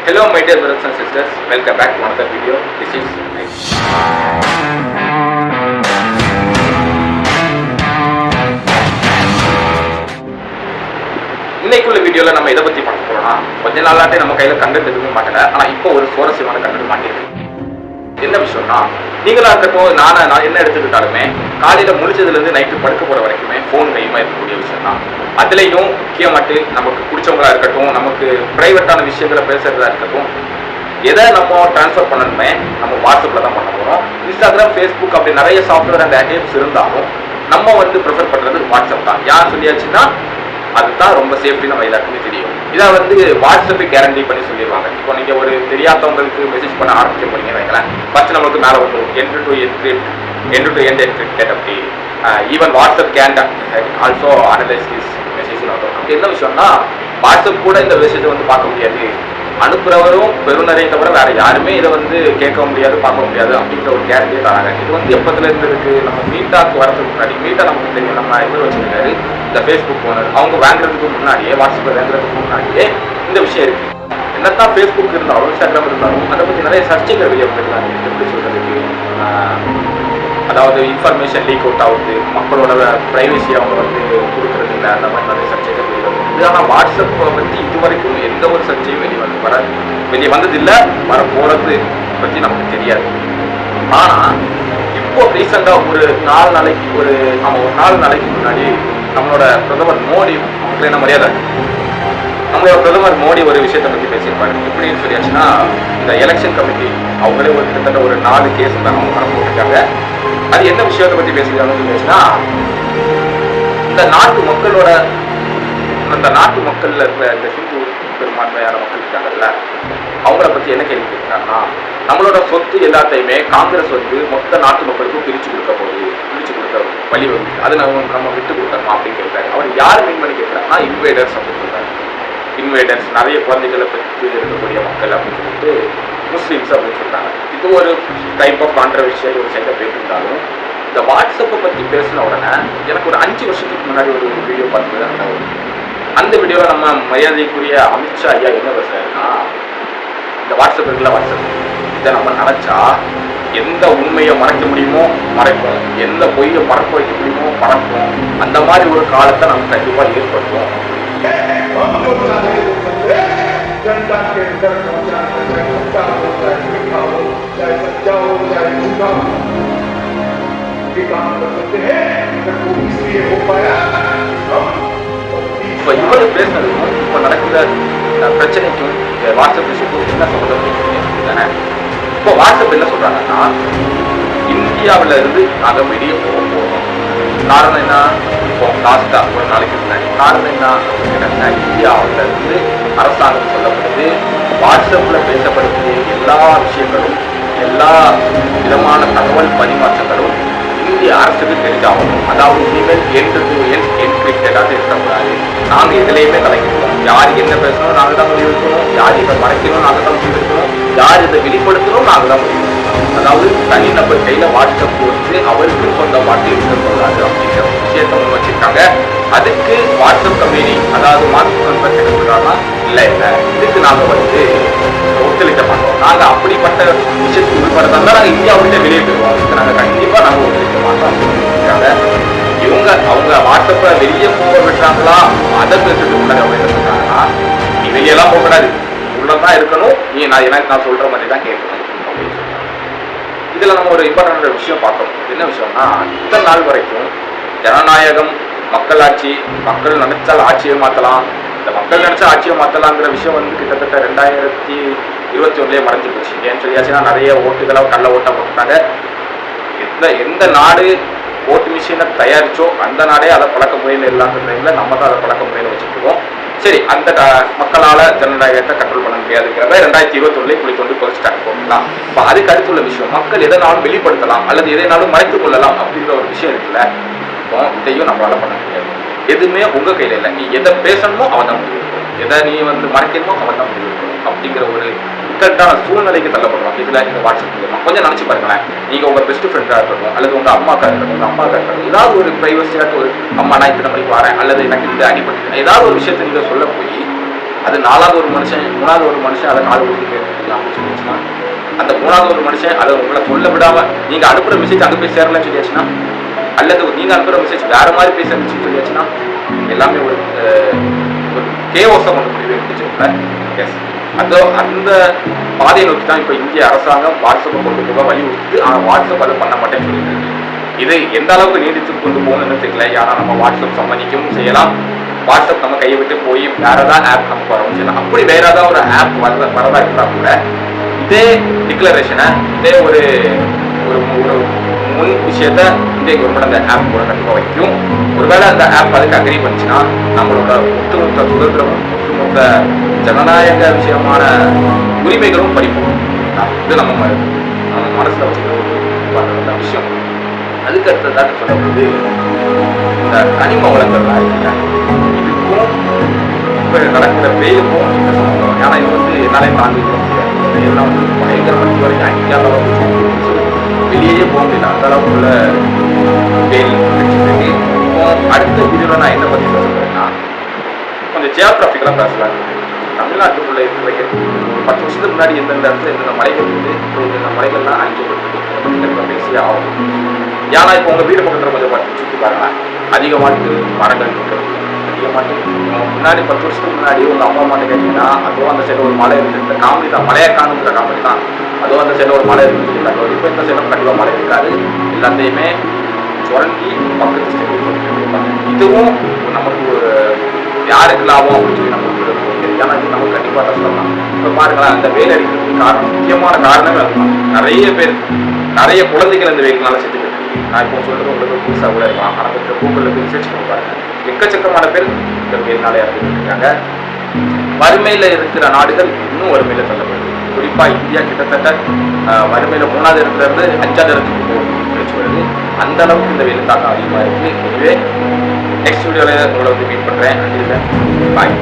Hello my dear brothers and sisters, welcome back to another video. This is இன்னைக்குள்ள வீடியோல நம்ம எதை பத்தி பார்க்க போறோம்னா, கொஞ்ச நாளாட்டே நம்ம கையில கண்டென்ட் எதுவும் மாட்டல. ஆனா இப்போ ஒரு சுவாரஸ்யமான கண்டென்ட் மாட்டிருக்கு. என்ன விஷயம்னா, நீங்களா இருக்கட்டும் நான் என்ன எடுத்துக்கிட்டாலுமே காலையில முடிச்சதுல இருந்து நைட்டு படுக்க போற வரைக்குமே போன் கையுமா இருக்கக்கூடிய விஷயம் தான். அதுலயும் முக்கியமாட்டு நமக்கு பிடிச்சவங்களா இருக்கட்டும், நமக்கு பிரைவேட்டான விஷயங்களை பேசுறதா இருக்கட்டும், எதை நம்ம டிரான்ஸ்ஃபர் பண்ணணுமே நம்ம வாட்ஸ்அப்ல தான் பண்ண போறோம். இன்ஸ்டாகிராம், ஃபேஸ்புக் அப்படி நிறைய சாஃப்ட்வேர் அண்ட் ஆப்ஸ் இருந்தாலும் நம்ம ப்ரிஃபர் பண்றது வாட்ஸ்அப் தான். யார் சொல்லியாச்சுன்னா அதுதான் ரொம்ப சேஃப்டி, நம்ம எல்லாருக்குமே தெரியும். இதை வாட்ஸ்அப்பை கேரண்டி பண்ணி சொல்லிடுவாங்க. இப்போ நீங்க ஒரு தெரியாதவங்களுக்கு மெசேஜ் பண்ண ஆரம்பிக்க போறீங்க வைக்கலாம், ஃபர்ஸ்ட் நம்மளுக்கு மேலே வந்துடும் end to end encrypted அப்படி. Even WhatsApp can also analyse this message. அப்படி என்ன விஷயம்னா, வாட்ஸ்அப் கூட இந்த மெசேஜை பார்க்க முடியாது, அனுப்புறவரும் பெருநரை தவிர வேற யாருமே இதை கேட்க முடியாது, பார்க்க முடியாது அப்படிங்கிற ஒரு கேரண்டியை தராங்க. இது எப்பத்துல இருந்து இருக்கு? நம்ம மீட்டாக்கு வரதுக்கு முன்னாடி, மீட்டா நமக்கு தெரியும், நம்ம இவர் வச்சிருக்காரு இந்த ஃபேஸ்புக் ஓனர், அவங்க வாங்குறதுக்கு முன்னாடியே, வாட்ஸ்அப் வாங்குறதுக்கு முன்னாடியே இந்த விஷயம் இருக்கு. என்னத்தான் ஃபேஸ்புக் இருந்தாலும் இன்ஸ்டாகிராம் இருந்தாலும் அதை பத்தி நிறைய சர்ச்சைகள் வெளியே வந்துருக்காங்க. எப்படி சொல்றதுக்கு, அதாவது இன்ஃபர்மேஷன் லீக் அவுட் ஆகுது, மக்களோட பிரைவசி அவங்க கொடுக்கறது இல்லை, அந்த மாதிரி நிறைய சர்ச்சைகள் வெளியே வருது. ஆனால் வாட்ஸ்அப்பை பற்றி இதுவரைக்கும் எந்த ஒரு சர்ச்சையும் வெளியே வந்ததில்லை, வர போறது பற்றி நமக்கு தெரியாது. ஆனால் இப்போ ரீசெண்டாக ஒரு 4 நாளைக்கு முன்னாடி நம்மளோட பிரதமர் மோடி, மக்கள் என்ன மரியாதை, நம்மளோட பிரதமர் மோடி ஒரு விஷயத்தை பற்றி பேசியிருப்பாரு. எப்படின்னு சொல்லியாச்சுன்னா, இந்த எலெக்ஷன் கமிட்டி அவங்களே கிட்டத்தட்ட ஒரு 4 கேஸ் தான் அவங்க பணம் போட்டிருக்காங்க. அது என்ன விஷயத்தை பற்றி பேசியிருக்காங்கன்னு சொல்லியாச்சுன்னா, இந்த நாட்டு மக்கள்ல இருக்கிற இந்த ஹிந்து பெரும்பான்மையான மக்கள் இருக்காங்கல்ல, அவங்கள பற்றி என்ன கேள்வி கேட்கிறாங்கன்னா, நம்மளோட சொத்து எல்லாத்தையுமே காங்கிரஸ் மொத்த நாட்டு மக்களுக்கும் பிரிச்சு கொடுக்க வழி வகுது, அது நம்ம விட்டு கொடுக்கணுமா அப்படின்னு கேட்கிறாரு. அவர் யார் மீன் பண்ணி கேட்கிறாங்கன்னா, இன்வேடர்ஸ் அப்படின்னு சொல்றாரு. இன்வேடர்ஸ் நிறைய குழந்தைகளை பற்றி இருக்கக்கூடிய மக்கள் அப்படின்னு சொல்லிட்டு முஸ்லீம்ஸ் அப்படின்னு சொல்றாங்க. இது ஒரு டைப் ஆஃப் கான்ட்ரவர்ஷியல் ஒரு சைடாக போயிட்டு இருந்தாலும், இந்த வாட்ஸ்அப்பை பற்றி பேசின உடனே எனக்கு ஒரு 5 வருஷத்துக்கு முன்னாடி ஒரு வீடியோ பார்த்துட்டு, அந்த வீடியோவில் நம்ம மரியாதைக்குரிய அமித்ஷா ஐயா என்ன பேசுறாருன்னா, இந்த வாட்ஸ்அப் இருக்குல்ல, வாட்ஸ்அப் இதை நம்ம நினைச்சா எந்த உண்மையை மறைக்க முடியுமோ மறைப்போம், எந்த பொய்யை பறக்க வைக்க முடியுமோ பறப்போம், அந்த மாதிரி ஒரு காலத்தை நம்ம கண்டிப்பாக ஏற்படுத்துவோம். இப்போ இவரு பேசுனதுக்கும் இப்போ நடக்கிற பிரச்சனைக்கும் வாட்ஸ்அப் விஷயத்துக்கும் என்ன சம்பந்தம் தானே? இப்போ வாட்ஸ்அப் என்ன சொல்றாங்கன்னா, இந்தியாவில இருந்து நாங்கள் வெளியே போகிறோம். காரணம் என்ன? இப்போ லாஸ்டா ஒரு நாளைக்கு முன்னாடி காரணம் என்ன, இந்தியாவில இருந்து அரசாங்கம் சொல்லப்படுது, வாட்ஸ்அப்ல பேசப்படக்கூடிய எல்லா விஷயங்களும், எல்லா விதமான தகவல் பரிமாற்றங்களும் இந்திய அரசுக்கு தெரிஞ்சாகணும். அதாவது இனிமேல் என்கிரிப்டடாக இருக்கக்கூடாது. நாங்கள் எதுலையுமே கலைக்கணும், யார் என்ன பேசணும் நாங்கள் தான் முடிவெடுக்கணும், யார் இதை மறைக்கணும் நாங்கள் தான் முடிவெடுக்கணும், யார் இதை வெளிப்படுத்தணும் நாங்கள் தான் முடிவெடுக்கணும். அதாவது தனிநபர் கையில வாட்ஸ்அப் அவருக்கு சொந்த வாட்டு இருக்கக்கூடாது அப்படிங்கிற விஷயத்தை முன் வச்சிருக்காங்க. அதுக்கு வாட்ஸ்அப் கம்பெனி, அதாவது வாட்ஸ்அப் கம்பெனி என்ன சொல்றாங்கன்னா, இல்லை இதுக்கு நாங்கள் ஒத்துழைக்க மாட்டோம், நாங்கள் அப்படிப்பட்ட விஷயத்துக்கு உட்படுறதா நாங்கள் இந்தியாவிட்ட வெளியே போயிடுவோம், இதுக்கு நாங்கள் கண்டிப்பா நாங்கள் ஒத்துழைக்க மாட்டோம் அப்படின்னு சொல்லியிருக்காங்க. அவங்க வாட்ஸ்அப்பை வெளியே போக விட்டாங்களா, அதை பேசுறதுக்கு முன்னாடி அவங்க என்ன சொல்றாங்கன்னா, நீ வெளியெல்லாம் போகக்கூடாது, உள்ளதான் இருக்கணும், நான் சொல்ற மாதிரி தான் கேட்கணும் அப்படின்னு சொல்றாங்க. இதுல நம்ம ஒரு இம்பார்ட்டன்ட் விஷயம் பார்க்கணும். என்ன விஷயம்னா, இத்தனை நாள் வரைக்கும் ஜனநாயகம், மக்களாட்சி, மக்கள் நினைச்சால் ஆட்சியை மாற்றலாம், இந்த மக்கள் நினைச்சா ஆட்சியை மாற்றலாங்கிற விஷயம் கிட்டத்தட்ட 2021 மறைஞ்சு போச்சு. ஏன்னு சொல்லியாச்சுன்னா, நிறைய ஓட்டுகளை கள்ள ஓட்டா போட்டாங்க. எந்த நாடு ஓட்டு மிஷினை தயாரிச்சோ அந்த நாடே அதை பழக்க முறையில் இல்லாத டைம்ல நம்ம தான் அதை பழக்க முறையில் வச்சுருக்கோம். சரி, அந்த மக்களால் ஜனநாயகத்தை கண்ட்ரோல் பண்ண முடியாதுங்கிறத 2021 குழி கொண்டு குறைச்சிட்டாங்க போகலாம். இப்போ அதுக்கு அடுத்துள்ள விஷயம், மக்கள் எதனாலும் வெளிப்படுத்தலாம் அல்லது எதனாலும் மறைத்துக் கொள்ளலாம் அப்படிங்கிற ஒரு விஷயம் இருக்குல்ல. இப்போ இதையும் நம்மளால பண்ண முடியாது. எதுவுமே உங்க கையில இல்லை. நீ எதை பேசணுமோ அவன் தான் முடிவு இருக்கணும், எதை நீ மறைக்கணுமோ அவன் தான் முடிவு இருக்கணும் அப்படிங்கிற ஒரு இக்கட்டான சூழ்நிலைக்கு தள்ளப்படுறோம். இதுல இந்த வாட்ஸ்அப் மூலமா கொஞ்சம் நினைச்சு பாருங்களேன். நீங்க உங்க பெஸ்ட் ஃப்ரெண்டா இருக்கட்டும், அல்லது உங்க அம்மாக்கா இருக்கட்டும், உங்க அப்பாக்கா இருக்கட்டும், ஏதாவது ஒரு பிரைவசியாட்டு ஒரு அம்மா நான் இத்தனை மணிக்கு வரேன், அல்லது எனக்கு இந்த அடிப்படை ஏதாவது ஒரு விஷயத்த நீங்க சொல்ல போய் அது 4வது ஒரு மனுஷன் 3வது ஒரு மனுஷன் அதை காது கொடுத்து கேட்கலாம் அப்படின்னு சொல்லிடுச்சுன்னா, அந்த 3வது ஒரு மனுஷன் அதை உங்களை சொல்ல விடாம நீங்க அனுப்புற மெசேஜ் அங்கே போய் சேரலன்னு சொல்லியாச்சுன்னா, அல்லது நீங்க அனுப்புற மெசேஜ் வேற மாதிரி போய் சேர்ந்துச்சுன்னு சொல்லியாச்சுன்னா, எல்லாமே ஒரு கேஓஸை கொண்டு முடிவு முடிச்சிருக்கல. எஸ், அதோ அந்த பாதையை நோக்கி தான் இப்போ இந்திய அரசாங்கம் வாட்ஸ்அப்பை கொண்டு போக வலியுறுத்து. ஆனால் வாட்ஸ்அப் அதை பண்ண மாட்டேன்னு சொல்லிட்டு இது எந்த அளவுக்கு நீடித்து கொண்டு போகணும்னு தெரியல. ஏன்னா நம்ம வாட்ஸ்அப் சம்மதிக்கவும் செய்யலாம், வாட்ஸ்அப் நம்ம கையை விட்டு போய் வேற ஏதாவது ஆப் நமக்கு வரவும் செய்யலாம். அப்படி வேற ஏதாவது ஒரு ஆப் வரதா இருந்தா கூட இதே டிக்ளரேஷனை இதே ஒரு ஒரு முன் விஷயத்த இந்திய கவர்மெண்ட் அந்த ஆப் கூட கண்டிப்பாக வைக்கும். ஒருவேளை அந்த ஆப் அதுக்கு அக்ரி பண்ணிச்சுன்னா நம்மளோட ஒட்டுமொத்த சுதந்திரமும் ஒட்டுமொத்த ஜனநாயக விஷயமான உரிமைகளும் படிப்போம். இது நம்ம மனசில் வச்சுக்கிற ஒரு விஷயம். அதுக்கு அடுத்ததாக சொல்லப்படுது இந்த கனிம வளங்கள் இதுக்கும் இப்போ நடக்கிற வெயிலுக்கும் இந்த சம்பந்தம். ஏன்னா இது வந்து என்னாலே தாண்டி எல்லாம் வந்து பயங்கரமாக வரைக்கும் 5 அளவுக்கு வெளியே போக முடியல, அந்த அளவுக்குள்ள வெயில் இருக்கு. அடுத்த வீடியோவில் நான் என்ன பற்றி பேச போறேன்னா, கொஞ்சம் ஜியோகிராஃபிக்கலாக பேசலாம். தமிழ்நாட்டுக்குள்ள இருக்கிற 10 வருஷத்துக்கு முன்னாடி எந்தெந்த இடத்துல எந்தெந்த மலைகள் இருக்குது, இந்த மலைகள்லாம் அழிக்கப்பட்டிருக்கு, பேசியே ஆகும். ஏன்னா இப்போ உங்கள் வீடு பக்கத்தில் கொஞ்சம் பார்த்து சுற்றி பாருங்க, அதிகமாட்டு மரங்கள் இருக்கிறது. அதிகமாட்டு முன்னாடி 10 வருஷத்துக்கு முன்னாடி உங்கள் அம்மா அம்மாட்ட கேட்டீங்கன்னா, அதுவும் அந்த சைடில் ஒரு மலை இருக்குது. இந்த காமெடி தான், மலையை காணுங்கிற காமெடி தான். அதுவும் அந்த சைடில் ஒரு மலை இருக்குது. இப்போ இந்த சைடில் கண்டிப்பாக மலை இருக்காது. எல்லாத்தையுமே சுரண்டி பக்கத்து ஸ்டேட். இதுவும் நமக்கு ஒரு யாருக்கு லாபம் அப்படின்னு சொல்லி நமக்கு ஏன்னா இது நமக்கு கண்டிப்பாக கஷ்டம். இப்போ பாருங்களேன், அந்த வெயில் அடிக்கிறதுக்கு காரணம், முக்கியமான காரணமே அதுதான். நிறைய பேர், நிறைய குழந்தைகள் இந்த வெயில்னால செத்து போயிருக்கு. நான் இப்போ சொல்றது உங்களுக்கு புதுசாக கூட இருக்கலாம். ஆனால் இந்த கூகுளில் போய் ரிசர்ச் பண்ணி பாருங்க, எக்கச்சக்கமான பேர் இந்த வெயில்னால இறந்துட்டு இருக்காங்க. வறுமையில் இருக்கிற நாடுகள் இன்னும் வறுமையில் தள்ளப்படுது. குறிப்பாக இந்தியா கிட்டத்தட்ட வறுமையில் 3வது இடத்துல இருந்து 5வது இடத்துக்கு போச்சு வருது. அந்த அளவுக்கு இந்த வெயில் தாக்கம் அதிகமாக இருக்கு. எனவே நெக்ஸ்ட் வீடியோவில் உங்களை வந்து மீட் பண்ணுறேன். பாய்.